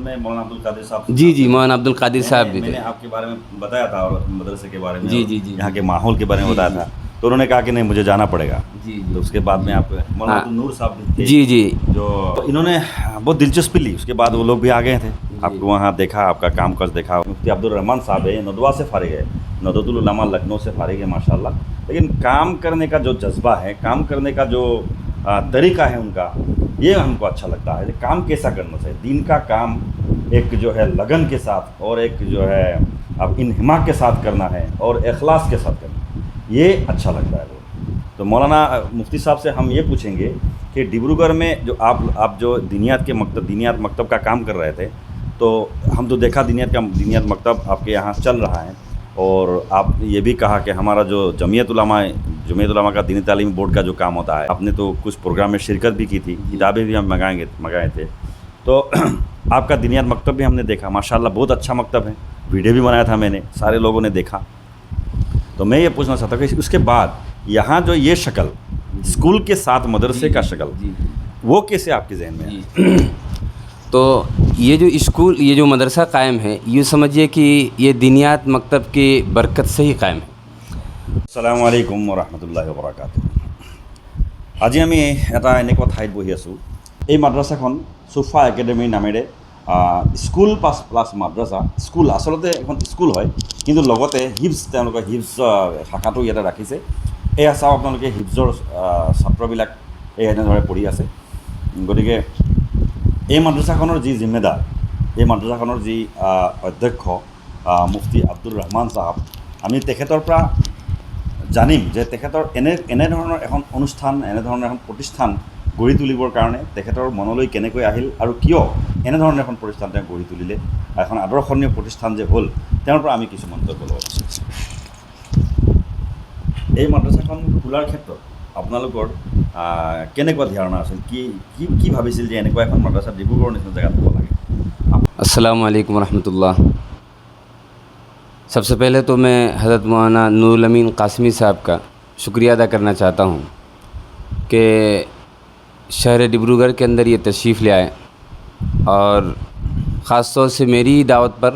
میں مولانا عبد القادر صاحب سے جی مولانا عبد القادر صاحب بھی میں تھے. نے آپ کے بارے میں بتایا تھا اور مدرسے کے بارے میں جی یہاں کے ماحول کے بارے میں بتایا تھا, تو انہوں نے کہا کہ نہیں مجھے جانا پڑے گا. تو اس کے بعد میں آپ مولانا عبد النور صاحب بھی تھے جی جو انہوں نے بہت دلچسپی لی. اس کے بعد وہ لوگ بھی آ گئے تھے, آپ کو وہاں دیکھا, آپ کا کام کاج دیکھا. مفتی عبد الرحمان صاحب ہے, ندوہ سے فارغ ہے, ندوۃ العلماء لکھنؤ سے فارغ ہے ماشاء اللہ. لیکن کام کرنے کا جو جذبہ ہے, کام کرنے کا جو طریقہ ہے ان کا, یہ ہم کو اچھا لگتا ہے. کام کیسا کرنا چاہیے, دین کا کام ایک جو ہے لگن کے ساتھ اور ایک جو ہے اب انہماک کے ساتھ کرنا ہے اور اخلاص کے ساتھ کرنا ہے, یہ اچھا لگتا ہے. تو مولانا مفتی صاحب سے ہم یہ پوچھیں گے کہ ڈبروگڑھ میں جو آپ جو دینیات مکتب کا کام کر رہے تھے, تو ہم تو دیکھا دینیات مکتب آپ کے یہاں چل رہا ہے, اور آپ یہ بھی کہا کہ ہمارا جو جمعیت علماء کا دینی تعلیمی بورڈ کا جو کام ہوتا ہے, آپ نے تو کچھ پروگرام میں شرکت بھی کی تھی, کتابیں بھی ہم منگائے تھے. تو آپ کا دینیات مکتب بھی ہم نے دیکھا, ماشاءاللہ بہت اچھا مکتب ہے, ویڈیو بھی بنایا تھا میں نے, سارے لوگوں نے دیکھا. تو میں یہ پوچھنا چاہتا ہوں کہ اس کے بعد یہاں جو یہ شکل اسکول کے ساتھ مدرسے کا شکل, وہ کیسے آپ کے ذہن میں ہے؟ تو یہ جو اسکول, یہ جو مدرسہ قائم ہے, یہ سمجھیے کہ یہ دینیات مکتب کی برکت سے ہی قائم ہے. السلام علیکم ورحمۃ اللہ وبرکاتہ. আজি আমি এটা এনেকুৱা ঠাইত বহি আছোঁ. এই মাদ্ৰাছাখন চোফা একাডেমী নামেৰে স্কুল প্লাছ মাদ্ৰাছা, স্কুল আচলতে এখন স্কুল হয়, কিন্তু লগতে হিপছ, তেওঁলোকে হিপছ শাখাটো ইয়াতে ৰাখিছে. এয়া চাওক আপোনালোকে হিপছৰ ছাত্ৰবিলাক এই এনেদৰে পঢ়ি আছে. গতিকে এই মাদ্ৰাছাখনৰ যি জিম্মেদাৰ, এই মাদ্ৰাছাখনৰ যি অধ্যক্ষ মুফতি আব্দুৰ ৰহমান চাহাব, আমি তেখেতৰ পৰা জানিম যে তেখেতৰ এনেধৰণৰ এখন অনুষ্ঠান, এনেধৰণৰ এখন প্ৰতিষ্ঠান গঢ়ি তুলিবৰ কাৰণে তেখেতৰ মনলৈ কেনেকৈ আহিল আৰু কিয় এনেধৰণৰ এখন প্ৰতিষ্ঠান তেওঁ গঢ়ি তুলিলে, এখন আদৰ্শনীয় প্ৰতিষ্ঠান যে হ'ল, তেওঁৰ পৰা আমি কিছু মন্তব্য ল'ব বিচাৰিছোঁ. এই মাদ্ৰাছাখন খোলাৰ ক্ষেত্ৰত আপোনালোকৰ কেনেকুৱা ধাৰণা আছিল, কি ভাবিছিল যে এনেকুৱা এখন মাদ্ৰাছা ডিব্ৰুগড়ৰ নিচিনা জেগাত হ'ব লাগে? السلام علیکم ورحمۃ اللہ. سب سے پہلے تو میں حضرت مولانا نور الامین قاسمی صاحب کا شکریہ ادا کرنا چاہتا ہوں کہ شہر ڈبروگڑھ کے اندر یہ تشریف لے آئے, اور خاص طور سے میری دعوت پر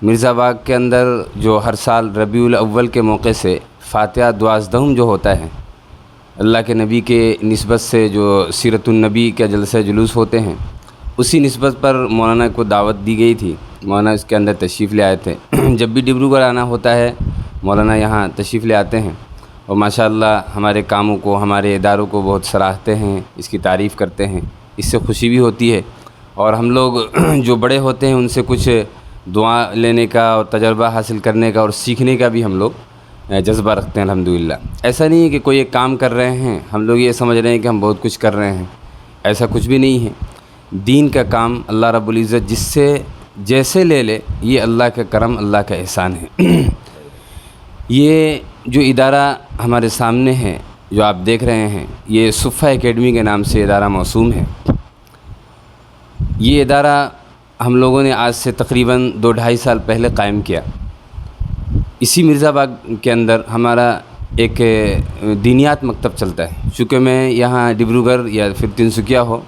مرزا باغ کے اندر جو ہر سال ربیع الاول کے موقع سے فاتحہ دوازدہم جو ہوتا ہے, اللہ کے نبی کے نسبت سے جو سیرت النبی کا جلسہ جلوس ہوتے ہیں, اسی نسبت پر مولانا کو دعوت دی گئی تھی. مولانا اس کے اندر تشریف لے آئے تھے. جب بھی ڈبروگڑھ آنا ہوتا ہے مولانا یہاں تشریف لے آتے ہیں, اور ماشاءاللہ ہمارے کاموں کو, ہمارے اداروں کو بہت سراہتے ہیں, اس کی تعریف کرتے ہیں. اس سے خوشی بھی ہوتی ہے, اور ہم لوگ جو بڑے ہوتے ہیں ان سے کچھ دعا لینے کا اور تجربہ حاصل کرنے کا اور سیکھنے کا بھی ہم لوگ جذبہ رکھتے ہیں الحمدللہ. ایسا نہیں ہے کہ کوئی ایک کام کر رہے ہیں ہم لوگ یہ سمجھ رہے ہیں کہ ہم بہت کچھ کر رہے ہیں, ایسا کچھ بھی نہیں ہے. دین کا کام اللہ رب العزت جس سے جیسے لے لے, یہ اللہ کا کرم, اللہ کا احسان ہے. یہ جو ادارہ ہمارے سامنے ہے جو آپ دیکھ رہے ہیں, یہ صفہ اکیڈمی کے نام سے ادارہ موسوم ہے. یہ ادارہ ہم لوگوں نے آج سے تقریباً 2-2.5 سال پہلے قائم کیا. اسی مرزا باغ کے اندر ہمارا ایک دینیات مکتب چلتا ہے. چونکہ میں یہاں ڈبروگڑھ یا پھر تنسکیا ہو,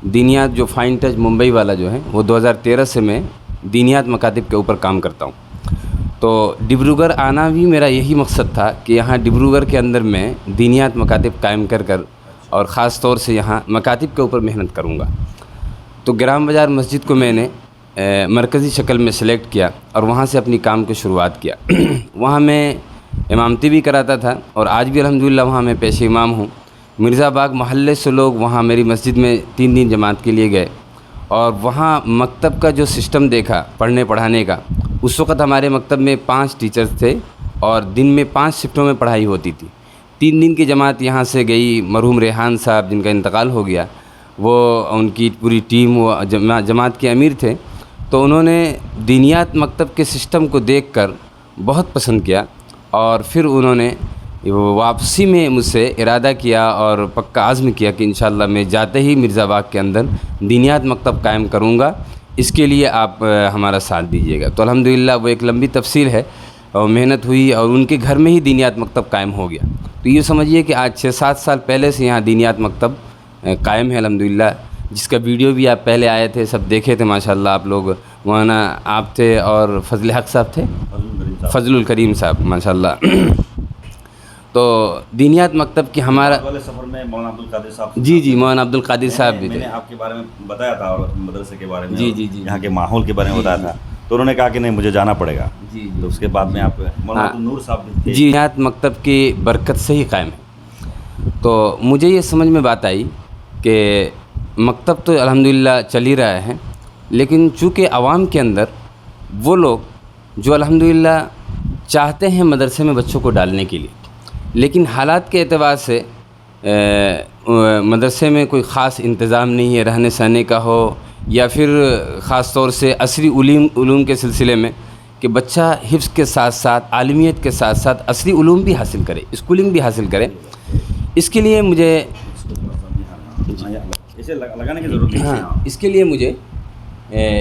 دینیات جو فائن ٹچ ممبئی والا جو ہے وہ 2013 سے میں دینیات مکاتب کے اوپر کام کرتا ہوں. تو ڈبروگڑھ آنا بھی میرا یہی مقصد تھا کہ یہاں ڈبروگڑھ کے اندر میں دینیات مکاتب قائم کر اور خاص طور سے یہاں مکاتب کے اوپر محنت کروں گا. تو گرام بازار مسجد کو میں نے مرکزی شکل میں سلیکٹ کیا اور وہاں سے اپنی کام کی شروعات کیا. وہاں میں امامتی بھی کراتا تھا, اور آج بھی الحمدللہ وہاں میں پیش امام ہوں. مرزا باغ محلے سے لوگ وہاں میری مسجد میں 3 دن جماعت کے لیے گئے, اور وہاں مکتب کا جو سسٹم دیکھا پڑھنے پڑھانے کا. اس وقت ہمارے مکتب میں 5 ٹیچرز تھے, اور دن میں 5 شفٹوں میں پڑھائی ہوتی تھی. 3 دن کی جماعت یہاں سے گئی. مرحوم ریحان صاحب جن کا انتقال ہو گیا, وہ ان کی پوری ٹیم وہ جماعت کے امیر تھے. تو انہوں نے دینیات مکتب کے سسٹم کو دیکھ کر بہت پسند کیا, اور پھر انہوں نے واپسی میں مجھ سے ارادہ کیا اور پکا عزم کیا کہ انشاءاللہ میں جاتے ہی مرزا باغ کے اندر دینیات مکتب قائم کروں گا, اس کے لیے آپ ہمارا ساتھ دیجیے گا. تو الحمدللہ وہ ایک لمبی تفصیل ہے, اور محنت ہوئی, اور ان کے گھر میں ہی دینیات مکتب قائم ہو گیا. تو یہ سمجھیے کہ آج 6-7 سال پہلے سے یہاں دینیات مکتب قائم ہے الحمدللہ. جس کا ویڈیو بھی آپ پہلے آئے تھے، سب دیکھے تھے ماشاءاللہ آپ لوگ، مولانا آپ تھے اور فضل حق صاحب تھے، فضل الکریم صاحب ماشاءاللہ۔ تو دینیات مکتب کی ہمارا والے سفر میں مولانا عبد القادر صاحب، جی مولانا عبد القادر صاحب بھی میں تھے۔ نے آپ کے بارے میں بتایا تھا اور مدرسے کے بارے میں، جی یہاں کے ماحول کے بارے میں بتایا تھا، تو انہوں نے کہا کہ نہیں مجھے جانا پڑے گا، تو اس کے بعد میں آپ مولانا عبد النور صاحب بھی تھے۔ جی دینیات مکتب کی برکت سے ہی قائم ہے۔ تو مجھے یہ سمجھ میں بات آئی کہ مکتب تو الحمدللہ چل ہی رہا ہے، لیکن چونکہ عوام کے اندر وہ لوگ جو الحمدللہ چاہتے ہیں مدرسے میں بچوں کو ڈالنے کے لیے، لیکن حالات کے اعتبار سے مدرسے میں کوئی خاص انتظام نہیں ہے رہنے سہنے کا ہو، یا پھر خاص طور سے عصری علوم کے سلسلے میں کہ بچہ حفظ کے ساتھ ساتھ عالمیت کے ساتھ ساتھ عصری علوم بھی حاصل کرے، اسکولنگ بھی حاصل کرے، اس کے لیے مجھے اسے لگانے کی ضرورت نہیں ہے۔ اس کے لیے مجھے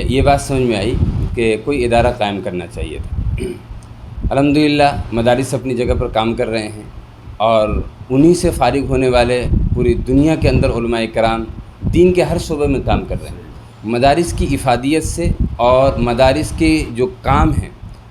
یہ بات سمجھ میں آئی کہ کوئی ادارہ قائم کرنا چاہیے تھا۔ الحمدللہ مدارس اپنی جگہ پر کام کر رہے ہیں، اور انہی سے فارغ ہونے والے پوری دنیا کے اندر علماء کرام دین کے ہر شعبے میں کام کر رہے ہیں۔ مدارس کی افادیت سے اور مدارس کے جو کام ہیں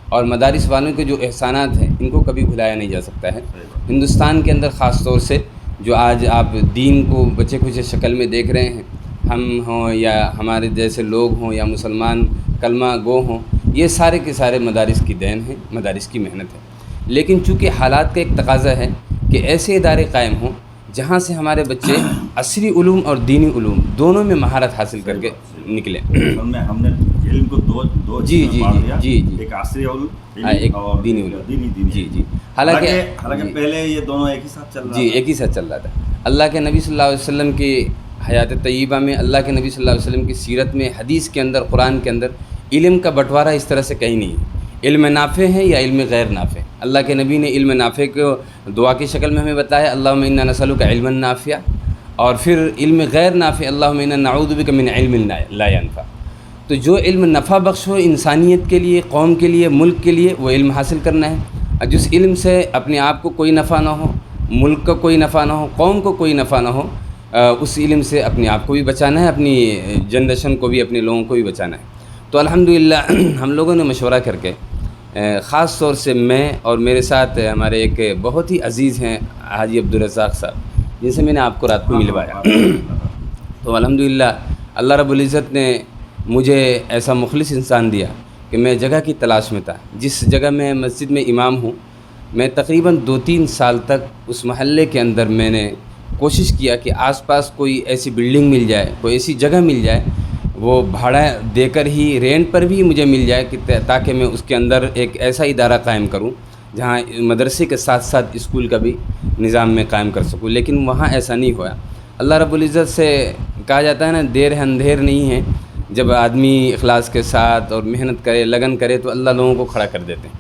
اور مدارس والوں کے جو احسانات ہیں، ان کو کبھی بھلایا نہیں جا سکتا ہے۔ ہندوستان کے اندر خاص طور سے جو آج آپ دین کو بچے کچے شکل میں دیکھ رہے ہیں، ہم ہوں یا ہمارے جیسے لوگ ہوں یا مسلمان کلمہ گو ہوں، یہ سارے کے سارے مدارس کی دین ہیں، مدارس کی محنت ہے۔ لیکن چونکہ حالات کا ایک تقاضا ہے کہ ایسے ادارے قائم ہوں جہاں سے ہمارے بچے عصری علوم اور دینی علوم دونوں میں مہارت حاصل کر کے نکلیں۔ ہم نے علم کو دو جی حصوں میں بانٹ دیا، جی ایک عصری علوم ایک اور دینی علوم۔ دینی۔ جی حالانکہ پہلے یہ دونوں ایک ہی ساتھ چل رہا جی ایک ہی ساتھ چل رہا تھا۔ اللہ کے نبی صلی اللہ علیہ وسلم کی حیات طیبہ میں، اللہ کے نبی صلی اللہ علیہ وسلم کی سیرت میں، حدیث کے اندر، قرآن کے اندر علم کا بٹوارہ اس طرح سے کہیں نہیں ہے۔ علم نافع ہے یا علم غیر نافع۔ اللہ کے نبی نے علم نافع کو دعا کی شکل میں ہمیں بتایا، اللہم انا نسألک علما نافعا، اور پھر علم غیر نافع، اللہم انا نعوذ بک من علم لا ینفع۔ تو جو علم نفع بخش ہو انسانیت کے لیے، قوم کے لیے، ملک کے لیے، وہ علم حاصل کرنا ہے۔ اور جس علم سے اپنے آپ کو کوئی نفع نہ ہو، ملک کا کوئی نفع نہ ہو، قوم کو کوئی نفع نہ ہو، اس علم سے اپنے آپ کو بھی بچانا ہے، اپنی جنریشن کو بھی، اپنے لوگوں کو بھی بچانا ہے۔ تو الحمدللہ ہم لوگوں نے مشورہ کر کے، خاص طور سے میں اور میرے ساتھ ہمارے ایک بہت ہی عزیز ہیں حاجی عبدالرزاق صاحب، جن سے میں نے آپ کو رات کو ملوایا، تو الحمدللہ اللہ رب العزت نے مجھے ایسا مخلص انسان دیا کہ میں جگہ کی تلاش میں تھا۔ جس جگہ میں مسجد میں امام ہوں، میں تقریباً 2-3 سال تک اس محلے کے اندر میں نے کوشش کیا کہ آس پاس کوئی ایسی بلڈنگ مل جائے، کوئی ایسی جگہ مل جائے، وہ بھاڑا دے کر ہی، رینٹ پر بھی مجھے مل جائے، کہ تاکہ میں اس کے اندر ایک ایسا ادارہ قائم کروں جہاں مدرسے کے ساتھ ساتھ اسکول کا بھی نظام میں قائم کر سکوں۔ لیکن وہاں ایسا نہیں ہوا۔ اللہ رب العزت سے کہا جاتا ہے نا، دیر ہے اندھیر نہیں ہے۔ جب آدمی اخلاص کے ساتھ اور محنت کرے، لگن کرے، تو اللہ لوگوں کو کھڑا کر دیتے ہیں۔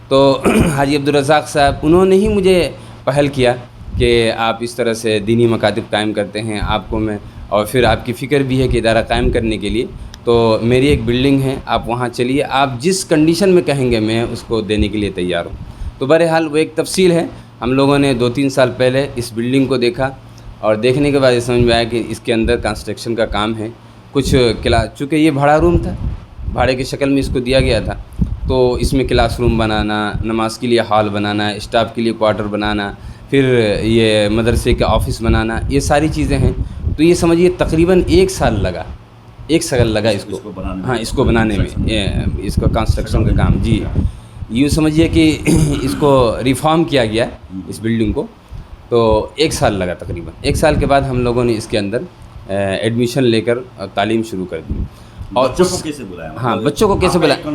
تو حاجی عبدالرزاق صاحب انہوں نے ہی مجھے پہل کیا کہ آپ اس طرح سے دینی مکاتب قائم کرتے ہیں، آپ کو میں، اور پھر آپ کی فکر بھی ہے کہ ادارہ قائم کرنے کے لیے، تو میری ایک بلڈنگ ہے، آپ وہاں چلیے، آپ جس کنڈیشن میں کہیں گے میں اس کو دینے کے لیے تیار ہوں۔ تو بہرحال وہ ایک تفصیل ہے۔ ہم لوگوں نے 2-3 سال پہلے اس بلڈنگ کو دیکھا، اور دیکھنے کے بعد یہ سمجھ میں آیا کہ اس کے اندر کنسٹرکشن کا کام ہے۔ کچھ کلاس، چونکہ یہ بھاڑا روم تھا، بھاڑے کی شکل میں اس کو دیا گیا تھا، تو اس میں کلاس روم بنانا، نماز کے لیے ہال بنانا، اسٹاف کے لیے کوارٹر بنانا، پھر یہ مدرسے کا آفس بنانا، یہ ساری چیزیں ہیں۔ تو یہ سمجھیے تقریباً 1 سال لگا، 1 سال لگا اس کو بنانے میں، اس کو کنسٹرکشن کا کام۔ جی یوں سمجھیے کہ اس کو ریفارم کیا گیا اس بلڈنگ کو، تو 1 سال لگا تقریباً۔ 1 سال کے بعد ہم لوگوں نے اس کے اندر ایڈمیشن لے کر تعلیم شروع کر دی۔ اور بچوں کو کیسے بلایا؟ ہاں، بچوں کو کیسے بلایا؟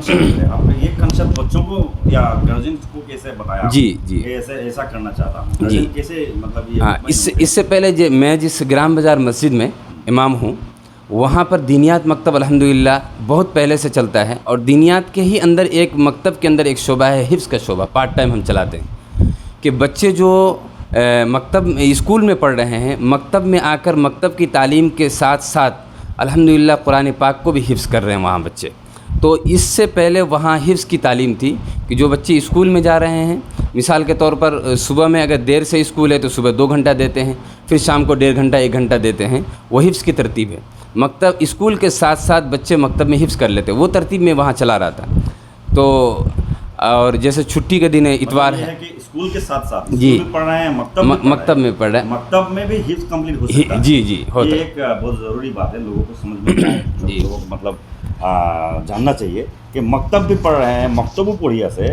آپ کا یہ کنسپٹ بچوں کو یا گارجنز کو کیسے بتایا؟ جی ایسا کرنا چاہتا ہوں جی، کیسے، مطلب یہ ہاں، اس سے پہلے میں جس گرام بازار مسجد میں امام ہوں، وہاں پر دینیات مکتب الحمدللہ بہت پہلے سے چلتا ہے، اور دینیات کے ہی اندر ایک مکتب کے اندر ایک شعبہ ہے، حفظ کا شعبہ، پارٹ ٹائم ہم چلاتے ہیں، کہ بچے جو مکتب اسکول میں پڑھ رہے ہیں، مکتب میں آ کر مکتب کی تعلیم کے ساتھ ساتھ الحمدللہ قرآن پاک کو بھی حفظ کر رہے ہیں وہاں بچے۔ تو اس سے پہلے وہاں حفظ کی تعلیم تھی کہ جو بچے اسکول میں جا رہے ہیں، مثال کے طور پر صبح میں اگر دیر سے اسکول ہے تو صبح 2 گھنٹہ دیتے ہیں، پھر شام کو 1.5 گھنٹہ 1 گھنٹہ دیتے ہیں، وہ حفظ کی ترتیب ہے۔ مکتب اسکول کے ساتھ ساتھ بچے مکتب میں حفظ کر لیتے، وہ ترتیب میں وہاں چلا رہا تھا. تو اور جیسے چھٹی کے دن ہے، اتوار یہ ہے کہ اسکول کے ساتھ ساتھ جی اسکول میں پڑھ رہے ہیں، مکتب میں پڑھ رہے ہیں، مکتب میں بھی حفظ کمپلیٹ ہو سکتا ہے. جی جی ہوتا یہ ہے. ایک بہت ضروری بات ہے، لوگوں کو سمجھ میں جی. لوگوں کو مطلب জাননা চাইয়ে যে মক্তব বি পড়া হ্যাঁ মক্তবও পঢ়ি আছে,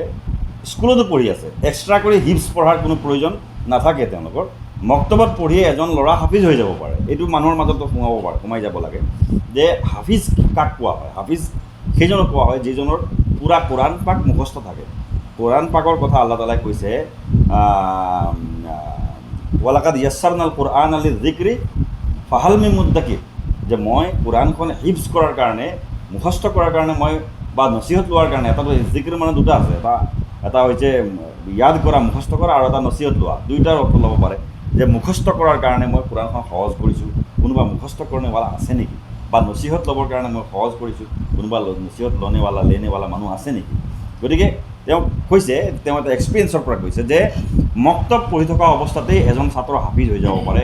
স্কুলতো পঢ়ি আছে, এক্সট্ৰা কৰি হিপছ পঢ়াৰ কোনো প্ৰয়োজন নাথাকে তেওঁলোকৰ. মক্তবত পঢ়িয়ে এজন ল'ৰা হাফিজ হৈ যাব পাৰে, এইটো মানুহৰ মাজতো সোমাই যাব লাগে যে হাফিজ কাক কোৱা হয়. হাফিজ সেইজনক কোৱা হয় যিজনৰ পূৰা কোৰাণ পাক মুখস্থ থাকে. কোৰাণ পাকৰ কথা আল্লাহ তালাই কৈছে, ৱালাকাদ ইয়াছাৰনাল কুৰআন লিযিক্ৰি ফাহাল মিন মুদ্দাকিৰ, যে মই কোৰাণখন হিফজ কৰাৰ কাৰণে, মুখস্থ কৰাৰ কাৰণে মই বা নচিহত লোৱাৰ কাৰণে, এটা জিক্ৰ মানে দুটা আছে, এটা হৈছে ইয়াদ কৰা, মুখস্থ কৰা, আৰু এটা নচিহত লোৱা. দুয়োটাৰ অৰ্থ ল'ব পাৰে. যে মুখস্থ কৰাৰ কাৰণে মই কোৰাণখন সহজ কৰিছোঁ, কোনোবা মুখস্থ কৰণেৱালা আছে নেকি, বা নচিহত ল'বৰ কাৰণে মই সহজ কৰিছোঁ, কোনোবা নচিহত লেনেৱালা মানুহ আছে নেকি. গতিকে তেওঁ কৈছে, তেওঁ এটা এক্সপিৰিয়েঞ্চৰ পৰা কৈছে যে মক্তব পঢ়ি থকা অৱস্থাতেই এজন ছাত্ৰ হাফিজ হৈ যাব পাৰে.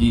جی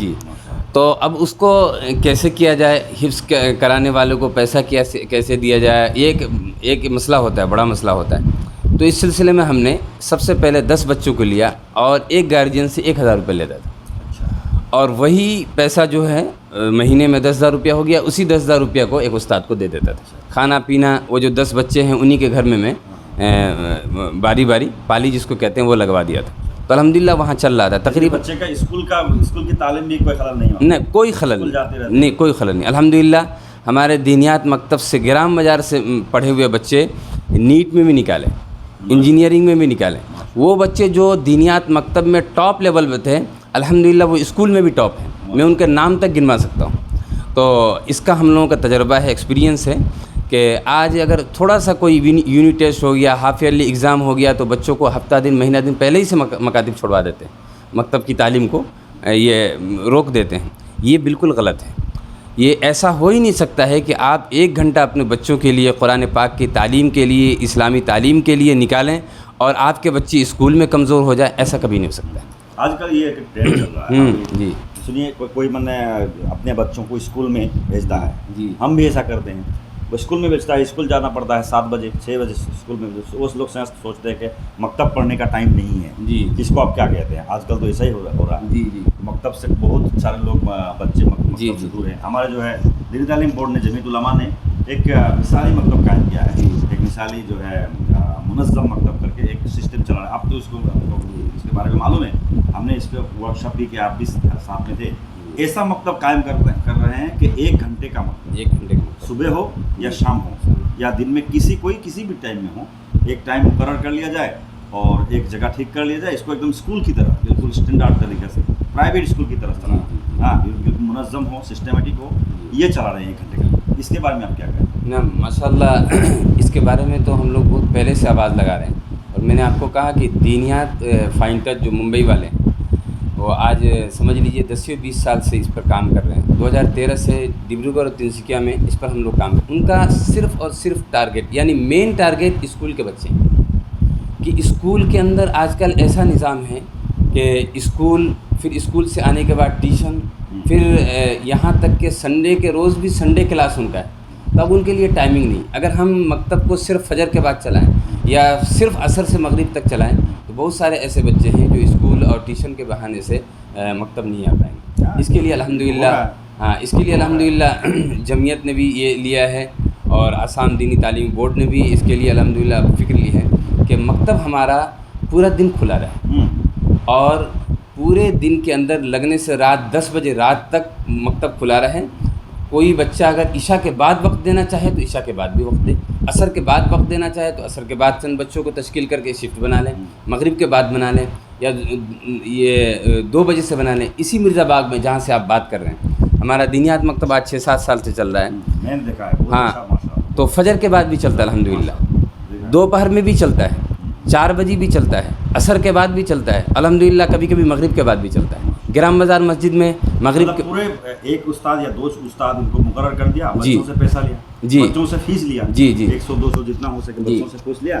جی. تو اب اس کو کیسے کیا جائے، حفظ کرانے والوں کو پیسہ کیسے دیا جائے، یہ ایک مسئلہ ہوتا ہے، بڑا مسئلہ ہوتا ہے. تو اس سلسلے میں ہم نے سب سے پہلے 10 بچوں کو لیا اور ایک گارجین سے 1000 روپے لیتا تھا. اور وہی پیسہ جو ہے مہینے میں 10,000 روپیہ ہو گیا، اسی 10,000 روپیہ کو ایک استاد کو دے دیتا تھا. کھانا پینا وہ جو 10 بچے ہیں انہی کے گھر میں باری باری پالی جس کو کہتے ہیں وہ لگوا دیا تھا. تو الحمدللہ وہاں چل رہا تھا. تقریباً بچے کا اسکول کی تعلیم میں کوئی خلل نہیں ہوتا. نہیں، کوئی خلل نہیں، کوئی خلل نہیں. الحمدللہ ہمارے دینیات مکتب سے گرام بازار سے پڑھے ہوئے بچے نیٹ میں بھی نکالے، انجینئرنگ میں بھی نکالے. وہ بچے جو دینیات مکتب میں ٹاپ لیول پہ تھے الحمدللہ وہ اسکول میں بھی ٹاپ ہیں. میں ان کے نام تک گنوا سکتا ہوں. تو اس کا ہم لوگوں کا تجربہ ہے، ایکسپیرینس ہے کہ آج اگر تھوڑا سا کوئی یونٹ ٹیسٹ ہو گیا، ہاف ایئرلی ایگزام ہو گیا، تو بچوں کو ہفتہ دن مہینہ دن پہلے ہی سے مکاتب چھوڑوا دیتے ہیں، مکتب کی تعلیم کو یہ روک دیتے ہیں. یہ بالکل غلط ہے. یہ ایسا ہو ہی نہیں سکتا ہے کہ آپ 1 گھنٹہ اپنے بچوں کے لیے قرآن پاک کی تعلیم کے لیے، اسلامی تعلیم کے لیے نکالیں اور آپ کے بچے اسکول میں کمزور ہو جائے. ایسا کبھی نہیں ہو سکتا ہے. آج کل یہ ایک ٹرینڈ چل رہا ہے. جی سنیے، کوئی اپنے بچوں کو اسکول میں بھیجتا ہے. جی ہم بھی ایسا کرتے ہیں. وہ اسکول میں بھیجتا ہے، اسکول جانا پڑتا ہے 7 بجے 6 بجے اسکول میں. وہ لوگ سوچتے ہیں کہ مکتب پڑھنے کا ٹائم نہیں ہے. جی جس کو آپ کیا کہتے ہیں، آج کل تو ایسا ہی ہو رہا ہے. جی جی مکتب سے بہت سارے لوگ بچے مکتب جی سے دور ہیں. ہمارے جو ہے دینی تعلیم بورڈ نے، جمیعت علماء نے ایک مثالی مکتب قائم کیا ہے. ایک مثالی جو ہے منظم مکتب کر کے ایک سسٹم چلا رہا ہے. اب تو اس کے بارے میں معلوم ہے، ہم نے اس پہ ورکشاپ بھی کیا، آپ بھی ساتھ میں تھے. ایسا مکتب قائم کر رہے ہیں کہ 1 گھنٹے کا مکتب، 1 گھنٹے کا صبح ہو یا شام ہو یا دن میں کسی بھی ٹائم میں ہو، ایک ٹائم مقرر کر لیا جائے اور ایک جگہ ٹھیک کر لیا جائے. اس کو ایک دم اسکول کی طرح، بالکل اسٹینڈرڈ طریقے سے، پرائیویٹ اسکول کی طرح چلا. ہاں بالکل منظم ہو، سسٹمیٹک ہو. یہ چلا رہے ہیں 1 گھنٹے کا. اس کے بارے میں آپ کیا کہیں؟ نا ماشاء اللہ اس کے بارے میں تو ہم لوگ بہت پہلے سے آواز لگا رہے ہیں. اور میں نے آپ کو کہا کہ دینیات فائن ٹچ جو ممبئی والے ہیں وہ آج سمجھ لیجئے 10-20 سال سے اس پر کام کر رہے ہیں. 2013 سے ڈبروگڑھ اور تنسیکیا میں اس پر ہم لوگ کام کریں. ان کا صرف اور صرف ٹارگیٹ، یعنی مین ٹارگیٹ اسکول کے بچے ہیں. کہ اسکول کے اندر آج کل ایسا نظام ہے کہ اسکول، پھر اسکول سے آنے کے بعد ٹیوشن، پھر یہاں تک کہ سنڈے کے روز بھی سنڈے کلاس ان کا ہے. تو اب ان کے لیے ٹائمنگ نہیں. اگر ہم مکتب کو صرف فجر کے بعد چلائیں یا صرف عصر سے مغرب تک چلائیں تو بہت سارے ایسے بچے ہیں جو اسکول اور ٹیوشن کے بہانے سے مکتب نہیں آ پائیں گے. اس کے لیے الحمدللہ جمعیت نے بھی یہ لیا ہے اور آسام دینی تعلیم بورڈ نے بھی اس کے لیے الحمدللہ فکر لی ہے کہ مکتب ہمارا پورا دن کھلا رہے اور پورے دن کے اندر لگنے سے رات 10 بجے رات تک مکتب کھلا رہے. کوئی بچہ اگر عشاء کے بعد وقت دینا چاہے تو عشاء کے بعد بھی وقت دے، عصر کے بعد وقت دینا چاہے تو عصر کے بعد چند بچوں کو تشکیل کر کے شفٹ بنا لیں، مغرب کے بعد بنا لیں یا یہ 2 بجے سے بنا لیں. اسی مرزا باغ میں جہاں سے آپ بات کر رہے ہیں ہمارا دینیات مکتب آج 6-7 سال سے چل رہا ہے. میں نے دیکھا ہے. ہاں تو فجر کے بعد بھی چلتا ہے الحمدللہ، دوپہر میں بھی چلتا ہے، 4 بجے بھی چلتا ہے، عصر کے بعد بھی چلتا ہے الحمدللہ، کبھی کبھی مغرب کے بعد بھی چلتا ہے. گرام بازار مسجد میں مغرب کے پورے ایک استاد یا 2 استاد ان کو مقرر کر دیا، جی بچوں سے پیسہ لیا، جی بچوں سے فیس لیا، جی جی 100-200 جتنا ہو سکے بچوں سے پوچھ لیا.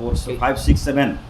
4, 5, 6, 7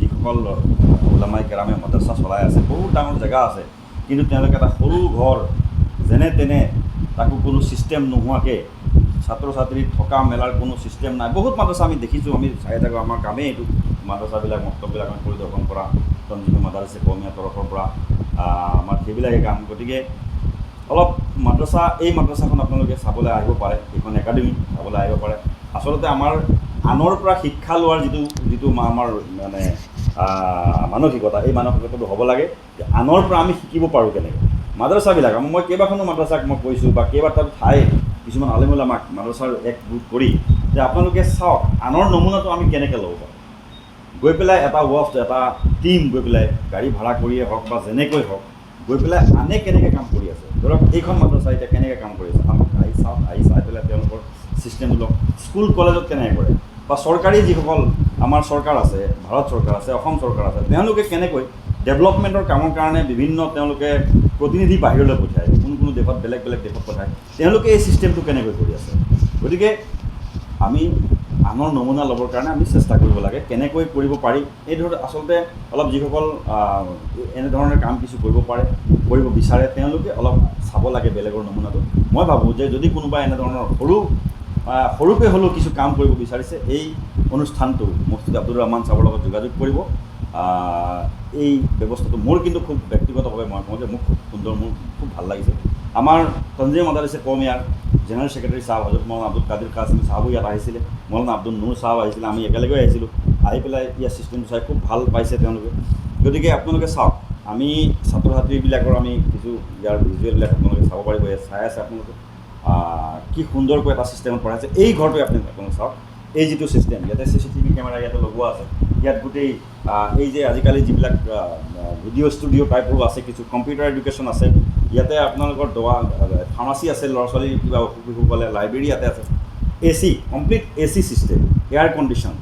যিসকল ওলামাই কেৰামে মাদ্ৰাছা চলাই আছে, বহুত ডাঙৰ জেগা আছে, কিন্তু তেওঁলোকে এটা সৰু ঘৰ যেনে তেনে, তাকো কোনো ছিষ্টেম নোহোৱাকৈ, ছাত্ৰ ছাত্ৰী থকা মেলাৰ কোনো ছিষ্টেম নাই। বহুত মাদ্ৰাছা আমি দেখিছোঁ, আমি চাই থাকোঁ, আমাৰ কামেই এইটো, মাদ্ৰাছাবিলাক মক্তববিলাক আমি পৰিদৰ্শন কৰা, তনজিমে মাদ্ৰাছে কৌমিয়া তৰফৰ পৰা আমাৰ সেইবিলাকে কাম। গতিকে অলপ এই মাদ্ৰাছাখন আপোনালোকে চাবলৈ আহিব পাৰে, এইখন একাডেমি চাবলৈ আহিব পাৰে। আচলতে আমাৰ আনৰ পৰা শিক্ষা লোৱাৰ যিটো আমাৰ মানে মানসিকতা, এই মানসিকতাটো হ'ব লাগে যে আনৰ পৰা আমি শিকিব পাৰোঁ কেনেকৈ। মাদ্ৰাছাবিলাক মই কেইবাখনো মাদ্ৰাছাক মই কৈছোঁ বা কেইবাটাও ঠাই কিছুমান আলেম ওলামাক মাদ্ৰাছাৰ এক গোট কৰি যে আপোনালোকে চাওক আনৰ নমুনাটো আমি কেনেকৈ ল'ব পাৰোঁ। গৈ পেলাই এটা ৱফ এটা টিম গৈ পেলাই গাড়ী ভাড়া কৰিয়ে হওক বা যেনেকৈ হওক গৈ পেলাই আনে কেনেকৈ কাম কৰি আছে, ধৰক এইখন মাদ্ৰাছা এতিয়া কেনেকৈ কাম কৰি আছে আমাক আহি চাই পেলাই তেওঁলোকৰ ছিষ্টেমবিলাক স্কুল কলেজত কেনেকৈ কৰে, বা চৰকাৰী যিসকল আমাৰ চৰকাৰ আছে, ভাৰত চৰকাৰ আছে, অসম চৰকাৰ আছে, তেওঁলোকে কেনেকৈ ডেভেলপমেণ্টৰ কামৰ কাৰণে বিভিন্ন তেওঁলোকে প্ৰতিনিধি বাহিৰলৈ পঠিয়ায়, কোনো দেশত বেলেগ বেলেগ দেশত পঠায়, তেওঁলোকে এই ছিষ্টেমটো কেনেকৈ কৰি আছে। গতিকে আমি আনৰ নমুনা ল'বৰ কাৰণে আমি চেষ্টা কৰিব লাগে, কেনেকৈ কৰিব পাৰি। এই ধৰক আচলতে অলপ যিসকল এনেধৰণৰ কাম কিছু কৰিব পাৰে, কৰিব বিচাৰে, তেওঁলোকে অলপ চাব লাগে বেলেগৰ নমুনাটো। মই ভাবোঁ যে যদি কোনোবা এনেধৰণৰ সৰুকৈ হ'লেও কিছু কাম কৰিব বিচাৰিছে, এই অনুষ্ঠানটো মুফতি আব্দুৰ ৰহমান ছাৰৰ লগত যোগাযোগ কৰিব। এই ব্যৱস্থাটো মোৰ কিন্তু খুব ব্যক্তিগতভাৱে মই কওঁ যে মোক খুব সুন্দৰ, মোৰ খুব ভাল লাগিছে। আমাৰ তনজিম মাদাৰিছে কৌমিয়াৰ জেনেৰেল ছেক্ৰেটাৰী চাহাব হজৰত মৌলানা আব্দুল কাদিৰ কাছিম চাহাবো ইয়াত আহিছিলে, মৌলানা আব্দুল নুৰ চাহাব আহিছিলে, আমি একেলগে আহিছিলোঁ। আহি পেলাই ইয়াৰ ছিষ্টেমটো চাই খুব ভাল পাইছে তেওঁলোকে। গতিকে আপোনালোকে চাওক, আমি ছাত্ৰ ছাত্ৰীবিলাকৰ আমি কিছু ইয়াৰ ভিজুৱেলবিলাক আপোনালোকে চাব পাৰিব, ইয়াত চাই আছে আপোনালোকে কি সুন্দৰকৈ এটা ছিষ্টেমত পঢ়াইছে। এই ঘৰটোৱে আপোনালোকে চাওক, এই যিটো ছিষ্টেম ইয়াতে CCTV কেমেৰা ইয়াতে লগোৱা আছে, ইয়াত গোটেই এই যে আজিকালি যিবিলাক ভিডিঅ' ষ্টুডিঅ' টাইপৰো আছে, কিছু কম্পিউটাৰ এডুকেশ্যন আছে, ইয়াতে আপোনালোকৰ ফাৰ্মাচী আছে, ল'ৰা ছোৱালীৰ কিবা অসুখ বিসুখ হ'লে লাইব্ৰেৰী ইয়াতে আছে, AC complete AC system, air condition.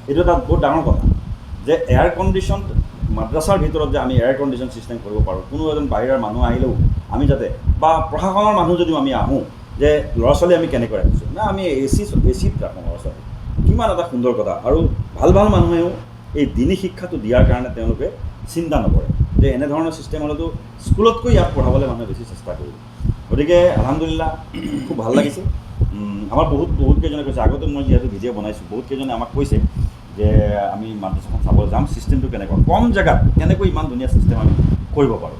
এইটো এটা বহুত ডাঙৰ কথা যে এয়াৰ কণ্ডিশ্যন মাদ্ৰাছাৰ ভিতৰত যে আমি এয়াৰ কণ্ডিশ্যন ছিষ্টেম কৰিব পাৰোঁ। কোনো এজন বাহিৰৰ মানুহ আহিলেও আমি যাতে, বা প্ৰশাসনৰ মানুহ যদি আমি আহোঁ যে ল'ৰা ছোৱালী আমি কেনেকৈ ৰাখিছোঁ, না আমি ACত ৰাখোঁ ল'ৰা ছোৱালী, কিমান এটা সুন্দৰ কথা। আৰু ভাল ভাল মানুহেও এই দিনী শিক্ষাটো দিয়াৰ কাৰণে তেওঁলোকে চিন্তা নকৰে যে এনেধৰণৰ ছিষ্টেম হ'লেতো স্কুলতকৈ ইয়াত পঢ়াবলৈ মানুহে বেছি চেষ্টা কৰিব। গতিকে আলহামদুলিল্লাহ খুব ভাল লাগিছে। আমাৰ বহুত কেইজনে কৈছে, আগতে মই যিহেতু ভিডিঅ' বনাইছোঁ, বহুত কেইজনে আমাক কৈছে যে আমি মাদ্ৰাছাখন চাবলৈ যাম, ছিষ্টেমটো কেনেকুৱা, কম জেগাত কেনেকৈ ইমান ধুনীয়া ছিষ্টেম আমি কৰিব পাৰোঁ।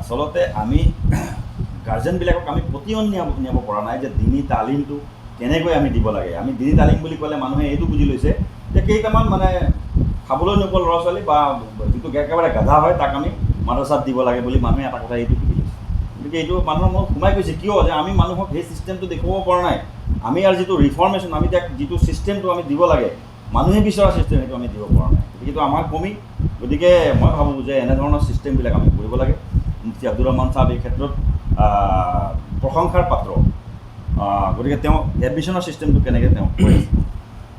আচলতে আমি গাৰ্জেনবিলাকক আমি প্ৰতিয়ন নিয়াব পৰা নাই যে দিনী তালিমটো কেনেকৈ আমি দিব লাগে। আমি দিনী তালিম বুলি ক'লে মানুহে এইটো বুজি লৈছে যে কেইটামান মানে খাবলৈ নোপোৱা ল'ৰা ছোৱালী বা যিটো একেবাৰে গাধা হয় তাক আমি মাদ্ৰাছাত দিব লাগে বুলি মানুহে এটা কথা এইটো বুজি লৈছে। গতিকে এইটো মানুহৰ মনত সোমাই গৈছে, কিয় যে আমি মানুহক সেই ছিষ্টেমটো দেখুৱাব পৰা নাই। আমি আৰু যিটো ৰিফৰ্মেশ্যন, আমি তাক যিটো ছিষ্টেমটো আমি দিব লাগে, মানুহে বিচৰা ছিষ্টেম সেইটো আমি দিব পৰা নাই। গতিকে এইটো আমাৰ কমি। গতিকে মই ভাবোঁ যে এনেধৰণৰ ছিষ্টেমবিলাক আমি কৰিব লাগে। মুফতি আব্দুৰ ৰহমান চাহাব এই ক্ষেত্ৰত প্ৰশংসাৰ পাত্ৰ। গতিকে তেওঁ এডমিশ্যনৰ ছিষ্টেমটো কেনেকৈ তেওঁ কৰিছে।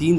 3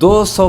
200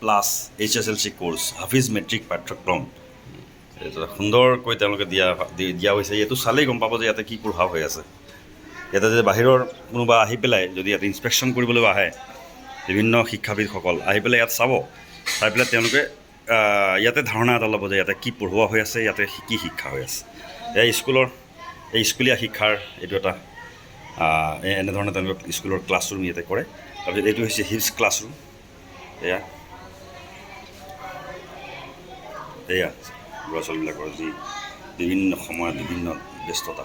প্লাছ HSLC কোৰ্ছ হাফিজ মেট্ৰিক পাঠ্যক্ৰম, এইটো সুন্দৰকৈ তেওঁলোকে দিয়া হৈছে। এইটো চালেই গম পাব যে ইয়াতে কি প্ৰভাৱ হৈ আছে। ইয়াতে যে বাহিৰৰ কোনোবা আহি পেলাই যদি ইয়াতে ইনস্পেকশ্যন কৰিবলৈ আহে, বিভিন্ন শিক্ষাবিদসকল আহি পেলাই ইয়াত চাই পেলাই তেওঁলোকে ইয়াতে ধাৰণা এটা ল'ব যে ইয়াতে কি পঢ়োৱা হৈ আছে, ইয়াতে কি শিক্ষা হৈ আছে। এই স্কুলীয়া শিক্ষাৰ এইটো এটা এনেধৰণে তেওঁলোকে স্কুলৰ ক্লাছৰুম ইয়াতে কৰে। তাৰপিছত এইটো হৈছে হিপছ ক্লাছৰুম। এয়া ল'ৰা ছোৱালীবিলাকৰ যি বিভিন্ন সময়ত বিভিন্ন ব্যস্ততা।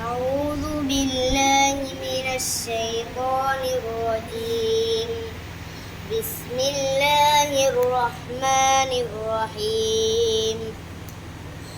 أعوذ بالله من الشيطان الرجيم بسم الله الرحمن الرحيم।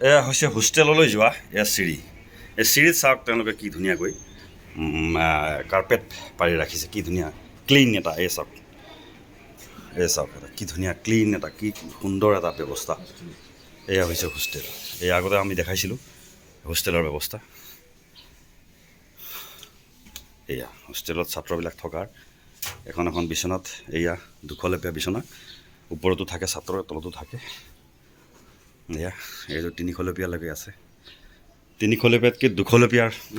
এয়া হৈছে হোষ্টেললৈ যোৱা এয়া চিৰি। এই চিৰিত চাওক তেওঁলোকে কি ধুনীয়াকৈ কাৰ্পেট পাৰি ৰাখিছে, কি ধুনীয়া ক্লিন এটা। এই চাওক এটা কি ধুনীয়া ক্লিন এটা, কি সুন্দৰ এটা ব্যৱস্থা। এয়া হৈছে হোষ্টেল। এই আগতে আমি দেখাইছিলোঁ হোষ্টেলৰ ব্যৱস্থা। এয়া হোষ্টেলত ছাত্ৰবিলাক থকাৰ এখন বিচনাত, এয়া দুখলেপীয়া বিচনা, ওপৰতো থাকে ছাত্ৰৰ, তলতো থাকে। এয়া এই যে 3খলপীয়ালৈকে আছে। 3খলপীয়াতকৈ 2খলপীয়াৰ